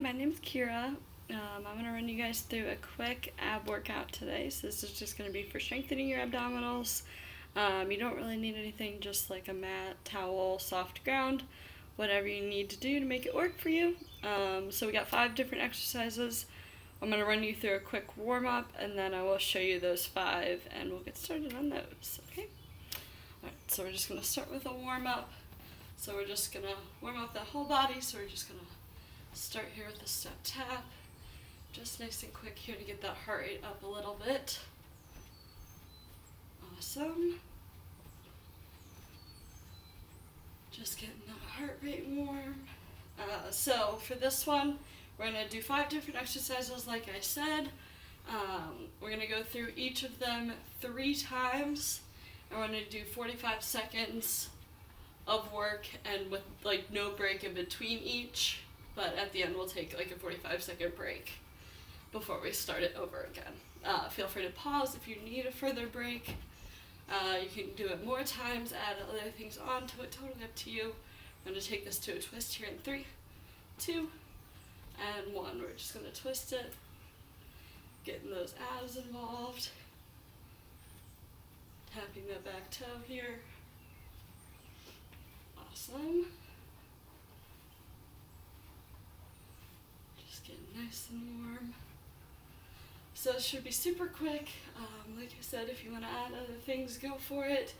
My name's Kira. I'm going to run you guys through a quick ab workout today. So this is just going to be for strengthening your abdominals. You don't really need anything, just like a mat, towel, soft ground, whatever you need to do to make it work for you. So we got 5 different exercises. I'm going to run you through a quick warm-up, and then I will show you those 5, and we'll get started on those, okay? Alright, so we're just going to start with a warm-up. So we're just going to warm up the whole body, so we're just going to start here with a step tap. Just nice and quick here to get that heart rate up a little bit. Awesome. Just getting that heart rate warm. So for this one, we're going to do 5 different exercises like I said. We're going to go through each of them 3 times. And we're going to do 45 seconds of work and with like no break in between each. But at the end we'll take like a 45-second break before we start it over again. Feel free to pause if you need a further break. You can do it more times, add other things onto it, totally up to you. I'm going to take this to a twist here in 3, 2, and 1. We're just going to twist it, getting those abs involved, tapping that back toe here. Awesome. Just getting nice and warm. So it should be super quick. Like I said, if you want to add other things, go for it.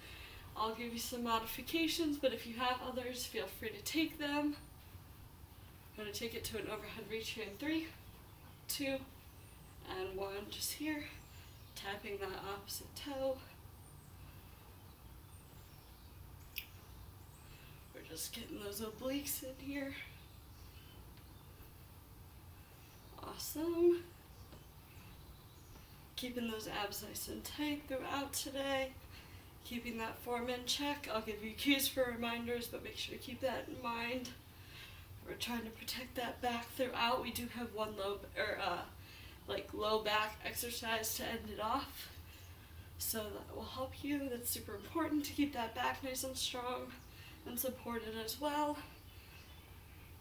I'll give you some modifications, but if you have others, feel free to take them. I'm going to take it to an overhead reach here in 3, 2, and 1. Just here, tapping that opposite toe. We're just getting those obliques in here. Awesome. Keeping those abs nice and tight throughout today. Keeping that form in check. I'll give you cues for reminders, but make sure to keep that in mind. We're trying to protect that back throughout. We do have one low back exercise to end it off. So that will help you. That's super important to keep that back nice and strong and supported as well.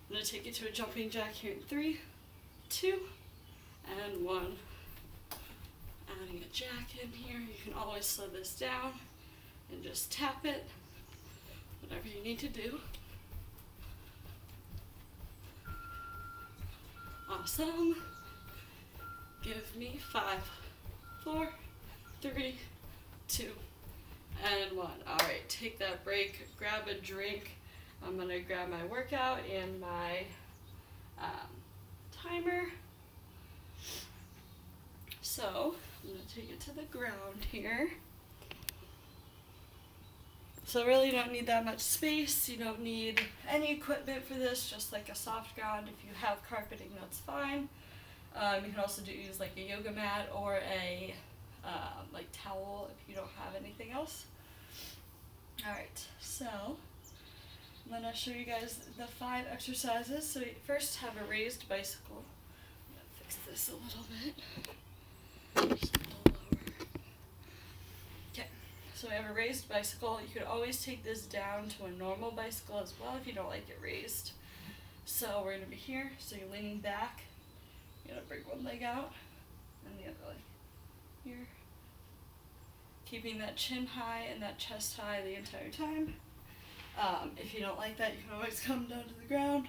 I'm going to take you to a jumping jack here in 3, 2, and 1. Adding a jack in here. You can always slow this down and just tap it, whatever you need to do. Awesome. Give me 5, 4, 3, 2, and 1. Alright, take that break, grab a drink. I'm going to grab my workout and my timer. So, I'm going to take it to the ground here. So really you don't need that much space. You don't need any equipment for this, just like a soft ground. If you have carpeting, that's fine. You can also use like a yoga mat or a like towel if you don't have anything else. Alright, so I'm going to show you guys the 5 exercises. So you first have a raised bicycle. I'm going to fix this a little bit. Just a little lower. Okay, so we have a raised bicycle. You could always take this down to a normal bicycle as well if you don't like it raised. So we're going to be here, so you're leaning back. You're going to bring one leg out and the other leg here. Keeping that chin high and that chest high the entire time. If you don't like that, you can always come down to the ground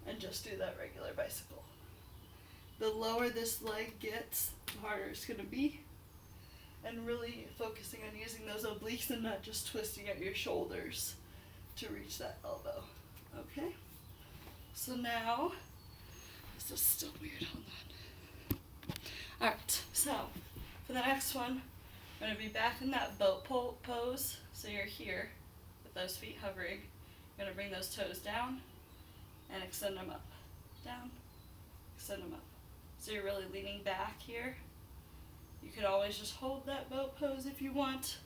and just do that regular bicycle. The lower this leg gets, the harder it's going to be. And really focusing on using those obliques and not just twisting at your shoulders to reach that elbow. Okay? So now, this is still weird, hold on. Alright, so for the next one, I'm going to be back in that boat pose. So you're here with those feet hovering. You're going to bring those toes down and extend them up. Down, extend them up. So you're really leaning back here. You could always just hold that boat pose if you want.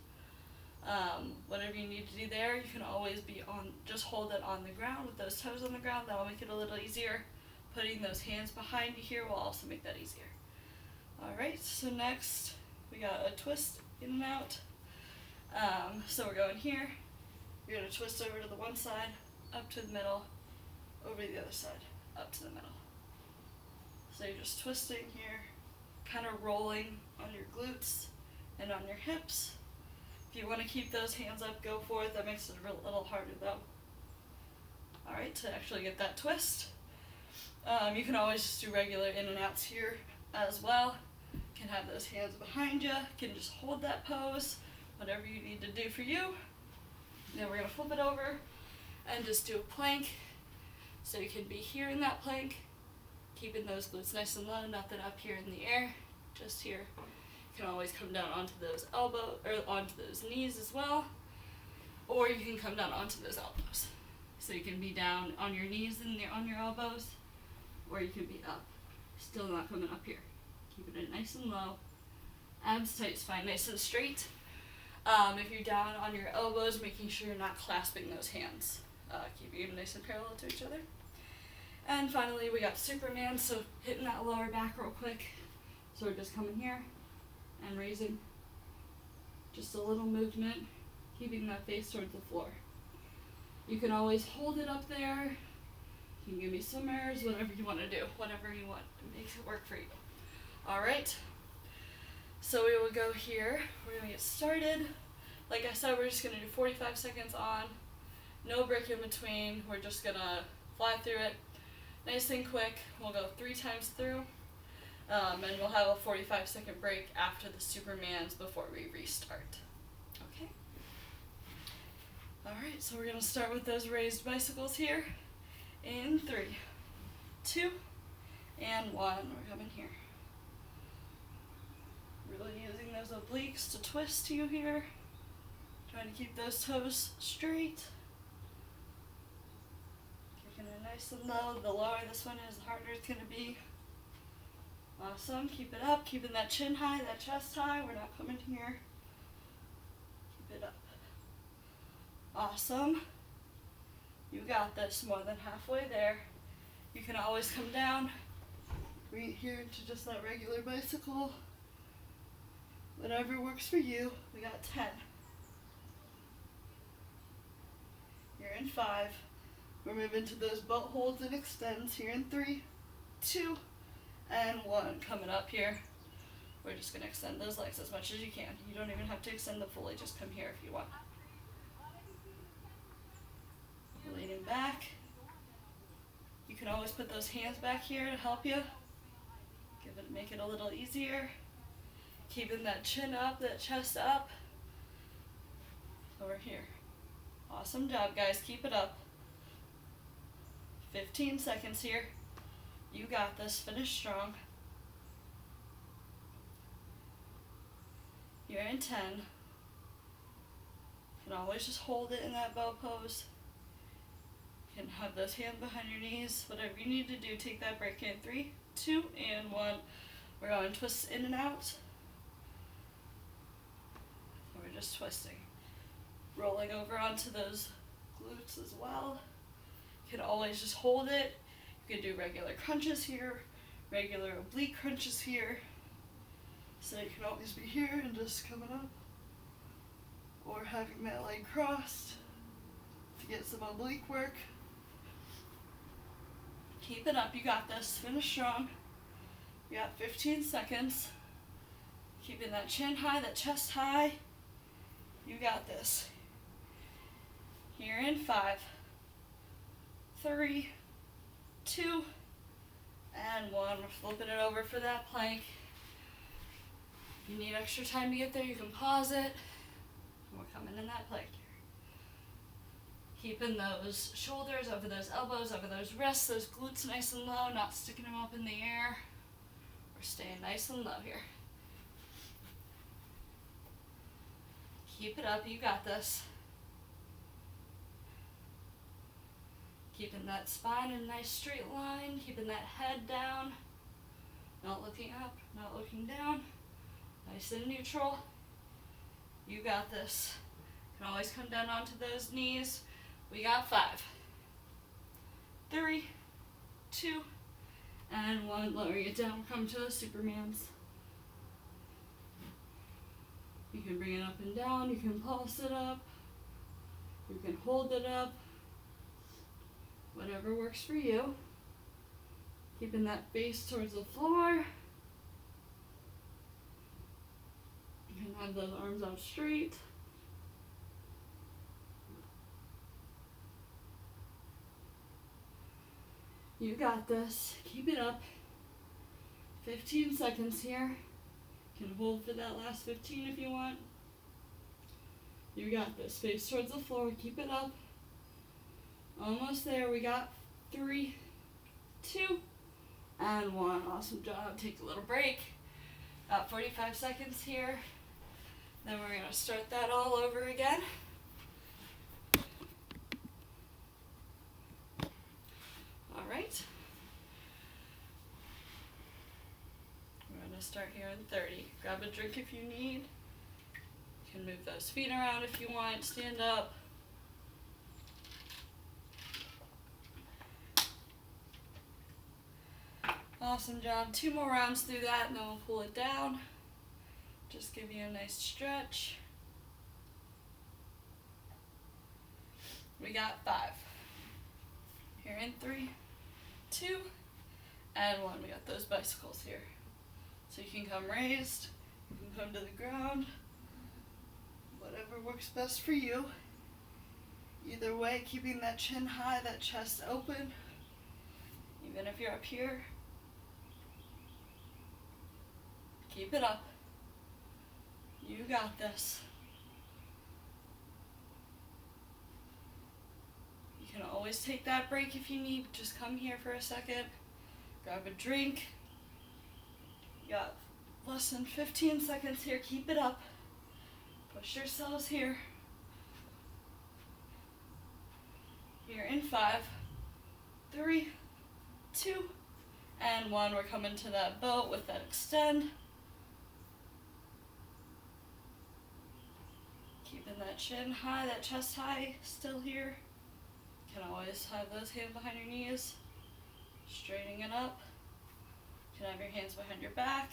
Whatever you need to do there, you can always be on, just hold it on the ground with those toes on the ground. That will make it a little easier. Putting those hands behind you here will also make that easier. Alright, so next we got a twist in and out. So we're going here. You're going to twist over to the one side, up to the middle, over to the other side, up to the middle. So you're just twisting here, kind of rolling on your glutes and on your hips. If you want to keep those hands up, go for it. That makes it a little harder though. Alright, to actually get that twist. You can always just do regular in and outs here as well. You can have those hands behind you. You can just hold that pose, whatever you need to do for you. Then we're going to flip it over and just do a plank. So you can be here in that plank, keeping those glutes nice and low, nothing up here in the air, just here. You can always come down onto those onto those knees as well, or you can come down onto those elbows. So you can be down on your knees and on your elbows, or you can be up, still not coming up here. Keeping it nice and low. Abs tight, spine nice and straight. If you're down on your elbows, making sure you're not clasping those hands. Keeping them nice and parallel to each other. And finally, we got Superman, so hitting that lower back real quick. So we're just coming here and raising. Just a little movement, keeping that face towards the floor. You can always hold it up there. You can give me some airs, whatever you want to do, whatever you want. It makes it work for you. Alright, so we will go here. We're going to get started. Like I said, we're just going to do 45 seconds on. No break in between. We're just going to fly through it. Nice and quick. We'll go 3 times through. And we'll have a 45-second break after the Supermans before we restart. Okay? Alright, so we're going to start with those raised bicycles here. In 3, 2, and 1. We're coming here. Really using those obliques to twist you here. Trying to keep those toes straight. Kicking it nice and low. The lower this one is, the harder it's going to be. Awesome. Keep it up. Keeping that chin high, that chest high. We're not coming here. Keep it up. Awesome. You got this. More than halfway there. You can always come down. Right here to just that regular bicycle. Whatever works for you. We got 10. You're in 5. We're moving to those butt holds and extends here in 3, 2, and 1. Coming up here. We're just going to extend those legs as much as you can. You don't even have to extend them fully. Just come here if you want. Leaning back. You can always put those hands back here to help you. Make it a little easier. Keeping that chin up, that chest up. Over here. Awesome job, guys. Keep it up. 15 seconds here. You got this. Finish strong. You're in 10. You can always just hold it in that bow pose. You can have those hands behind your knees. Whatever you need to do, take that break in 3, 2, and 1. We're going twists in and out. So we're just twisting. Rolling over onto those glutes as well. You can always just hold it. You can do regular crunches here, regular oblique crunches here. So you can always be here and just coming up. Or having that leg crossed to get some oblique work. Keep it up, you got this. Finish strong. You got 15 seconds. Keeping that chin high, that chest high. You got this. Here in 5, 3, 2, and 1. We're flipping it over for that plank. If you need extra time to get there, you can pause it. We're coming in that plank here. Keeping those shoulders over those elbows, over those wrists, those glutes nice and low, not sticking them up in the air. We're staying nice and low here. Keep it up, you got this. Keeping that spine in a nice straight line, keeping that head down, not looking up, not looking down, nice and neutral. You got this. You can always come down onto those knees. We got 5, 3, 2, and 1. Lowering it down, come to those Supermans. You can bring it up and down, you can pulse it up, you can hold it up, whatever works for you. Keeping that face towards the floor. You can have those arms out straight. You got this. Keep it up. 15 seconds here. You can hold for that last 15 if you want. You got this. Face towards the floor. Keep it up. Almost there. We got 3, 2, and 1. Awesome job. Take a little break. About 45 seconds here. Then we're going to start that all over again. All right. We're going to start here in 30. Grab a drink if you need. You can move those feet around if you want. Stand up. Awesome job. 2 more rounds through that and then we'll pull it down. Just give you a nice stretch. We got 5. Here in 3, 2, and 1. We got those bicycles here. So you can come raised, you can come to the ground, whatever works best for you. Either way, keeping that chin high, that chest open. Even if you're up here, keep it up. You got this. You can always take that break if you need. Just come here for a second. Grab a drink. You got less than 15 seconds here. Keep it up. Push yourselves here. Here in 5, 3, 2, and 1. We're coming to that boat with that extend. Keeping that chin high, that chest high, still here. You can always have those hands behind your knees. Straightening it up. You can have your hands behind your back.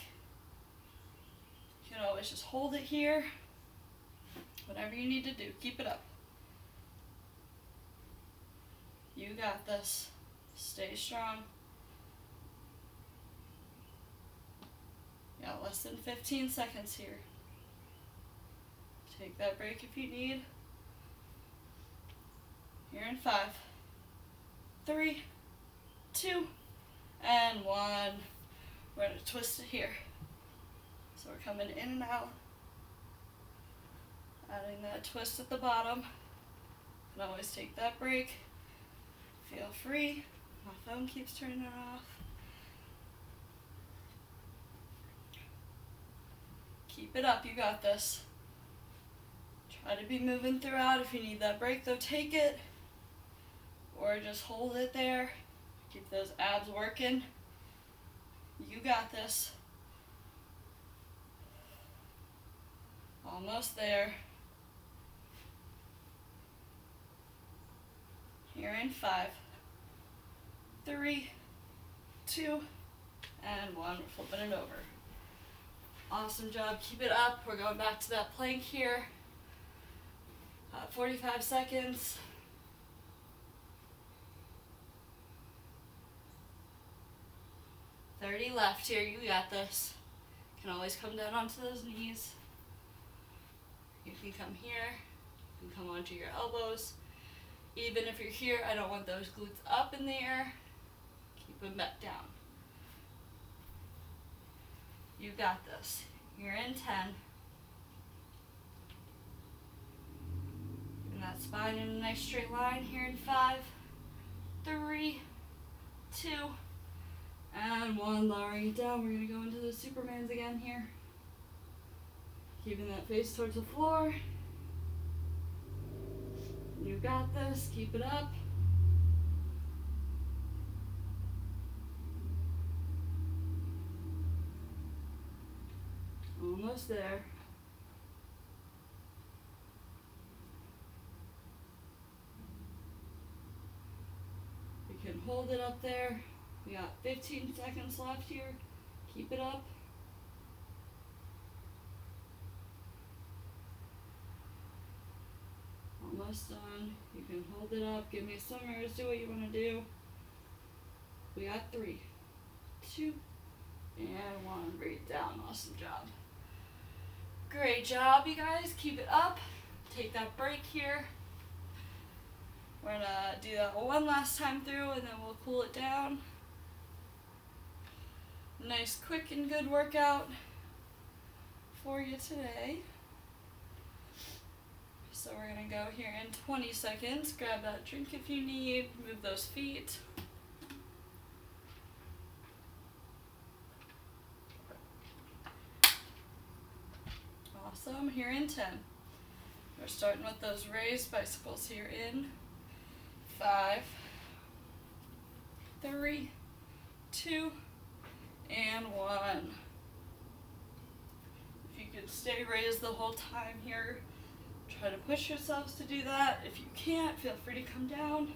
You can always just hold it here. Whatever you need to do, keep it up. You got this. Stay strong. You got less than 15 seconds here. Take that break if you need. Here in 5, 3, 2, and 1. We're going to twist it here. So we're coming in and out. Adding that twist at the bottom. You can always take that break. Feel free. My phone keeps turning it off. Keep it up. You got this. Try to be moving throughout. If you need that break, though, take it. Or just hold it there. Keep those abs working. You got this. Almost there. Here in 5, 3, 2, and 1. We're flipping it over. Awesome job. Keep it up. We're going back to that plank here. 45 seconds. $30 left here. You got this. You can always come down onto those knees. You can come here. You can come onto your elbows. Even if you're here, I don't want those glutes up in the air. Keep them back down. You got this. You're in 10. And that spine in a nice straight line here in 5, 3, 2, and 1. Lowering it down. We're going to go into the Supermans again here. Keeping that face towards the floor. You got this. Keep it up. Almost there. You can hold it up there. We got 15 seconds left here. Keep it up. Almost done. You can hold it up. Give me swimmers. Do what you want to do. We got 3, down. Awesome job. Great job, you guys. Keep it up. Take that break here. We're gonna do that one last time through and then we'll cool it down. Nice, quick, and good workout for you today. So we're gonna go here in 20 seconds. Grab that drink if you need. Move those feet. Awesome. Here in 10. We're starting with those raised bicycles here in 5, 3, 2, and 1. If you could stay raised the whole time here, try to push yourselves to do that. If you can't, feel free to come down.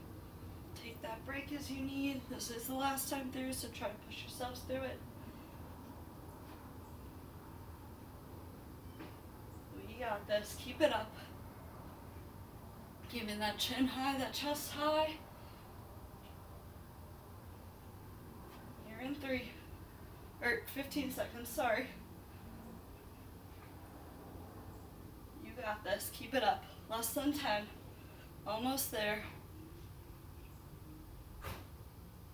Take that break as you need. This is the last time through, so try to push yourselves through it. We got this. Keep it up. Keeping that chin high, that chest high. You're in 15 seconds, sorry. You got this. Keep it up. Less than 10. Almost there.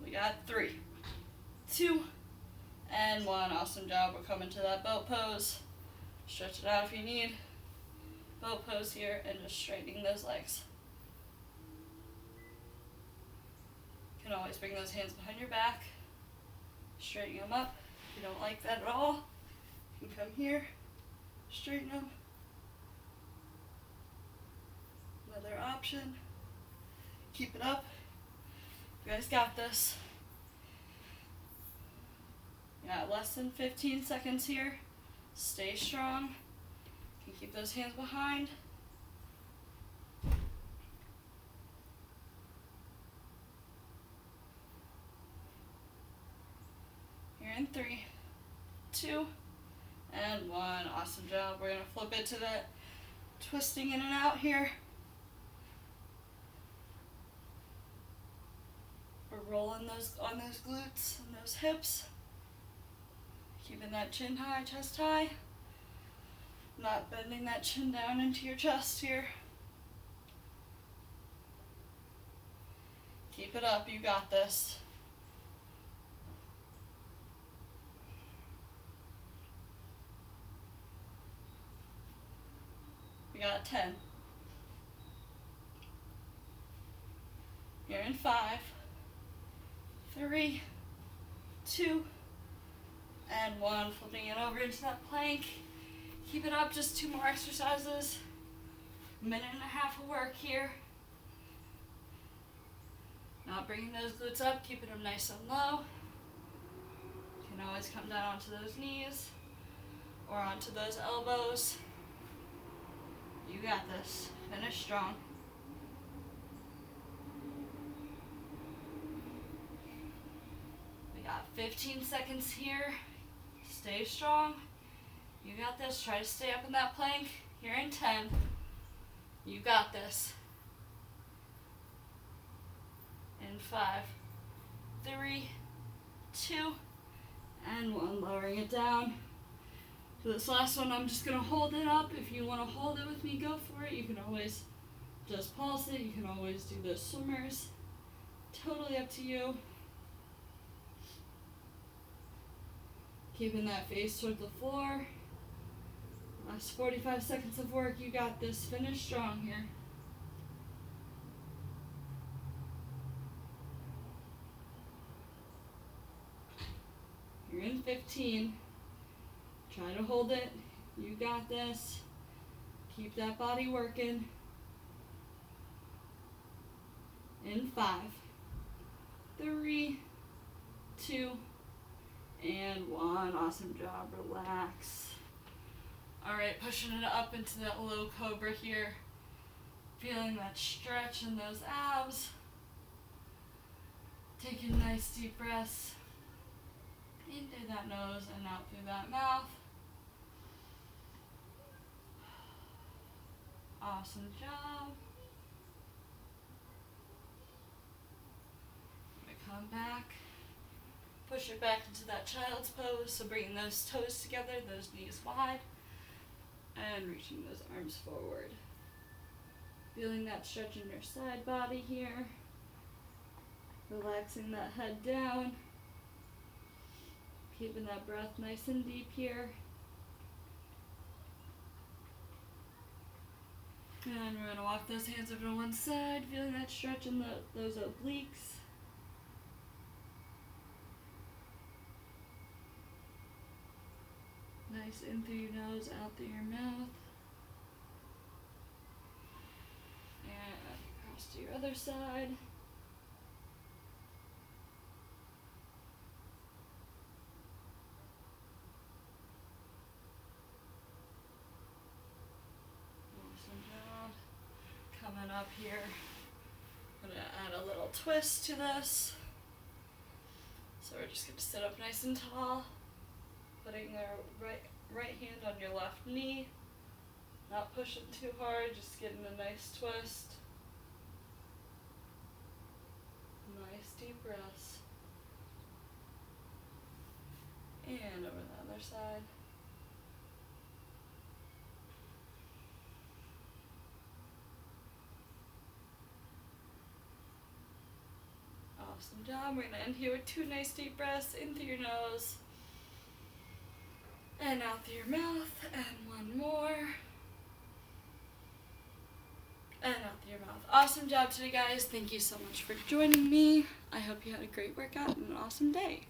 We got 3, 2, and 1. Awesome job. We're coming to that boat pose. Stretch it out if you need. Boat pose here and just straightening those legs. You can always bring those hands behind your back. Straighten them up. If you don't like that at all, you can come here, straighten them. Another option. Keep it up. You guys got this. You got less than 15 seconds here. Stay strong. You can keep those hands behind. You're in 3, 2, and 1. Awesome job. We're going to flip it to that twisting in and out here. We're rolling those on those glutes and those hips. Keeping that chin high, chest high. Not bending that chin down into your chest here. Keep it up, you got this. We got 10. You're in 5, 3, 2, and 1. Flipping it over into that plank. Keep it up, just 2 more exercises. 1.5 minutes of work here. Not bringing those glutes up, keeping them nice and low. You can always come down onto those knees or onto those elbows. You got this. Finish strong. We got 15 seconds here. Stay strong. You got this. Try to stay up in that plank. You're in 10. You got this. In 5, 3, 2, and 1. Lowering it down. For this last one, I'm just going to hold it up. If you want to hold it with me, go for it. You can always just pulse it. You can always do the swimmers. Totally up to you. Keeping that face toward the floor. Last 45 seconds of work. You got this. Finish strong here. You're in 15. Try to hold it. You got this. Keep that body working. In 5, 3, 2, and 1. Awesome job. Relax. Alright, pushing it up into that low cobra here. Feeling that stretch in those abs. Taking nice deep breaths. In through that nose and out through that mouth. Awesome job. I'm gonna come back. push it back into that child's pose. So bringing those toes together, those knees wide, and reaching those arms forward. Feeling that stretch in your side body here. Relaxing that head down. Keeping that breath nice and deep here. And we're going to walk those hands over to one side, feeling that stretch in those obliques. Nice in through your nose, out through your mouth. And across to your other side. Awesome job. Coming up here, I'm going to add a little twist to this. So we're just going to sit up nice and tall, putting the right hand on your left knee, not pushing too hard, just getting a nice twist. Nice deep breaths. And over the other side. Awesome job. We're going to end here with 2 nice deep breaths in through your nose and out through your mouth, and 1 more. And out through your mouth. Awesome job today, guys. Thank you so much for joining me. I hope you had a great workout and an awesome day.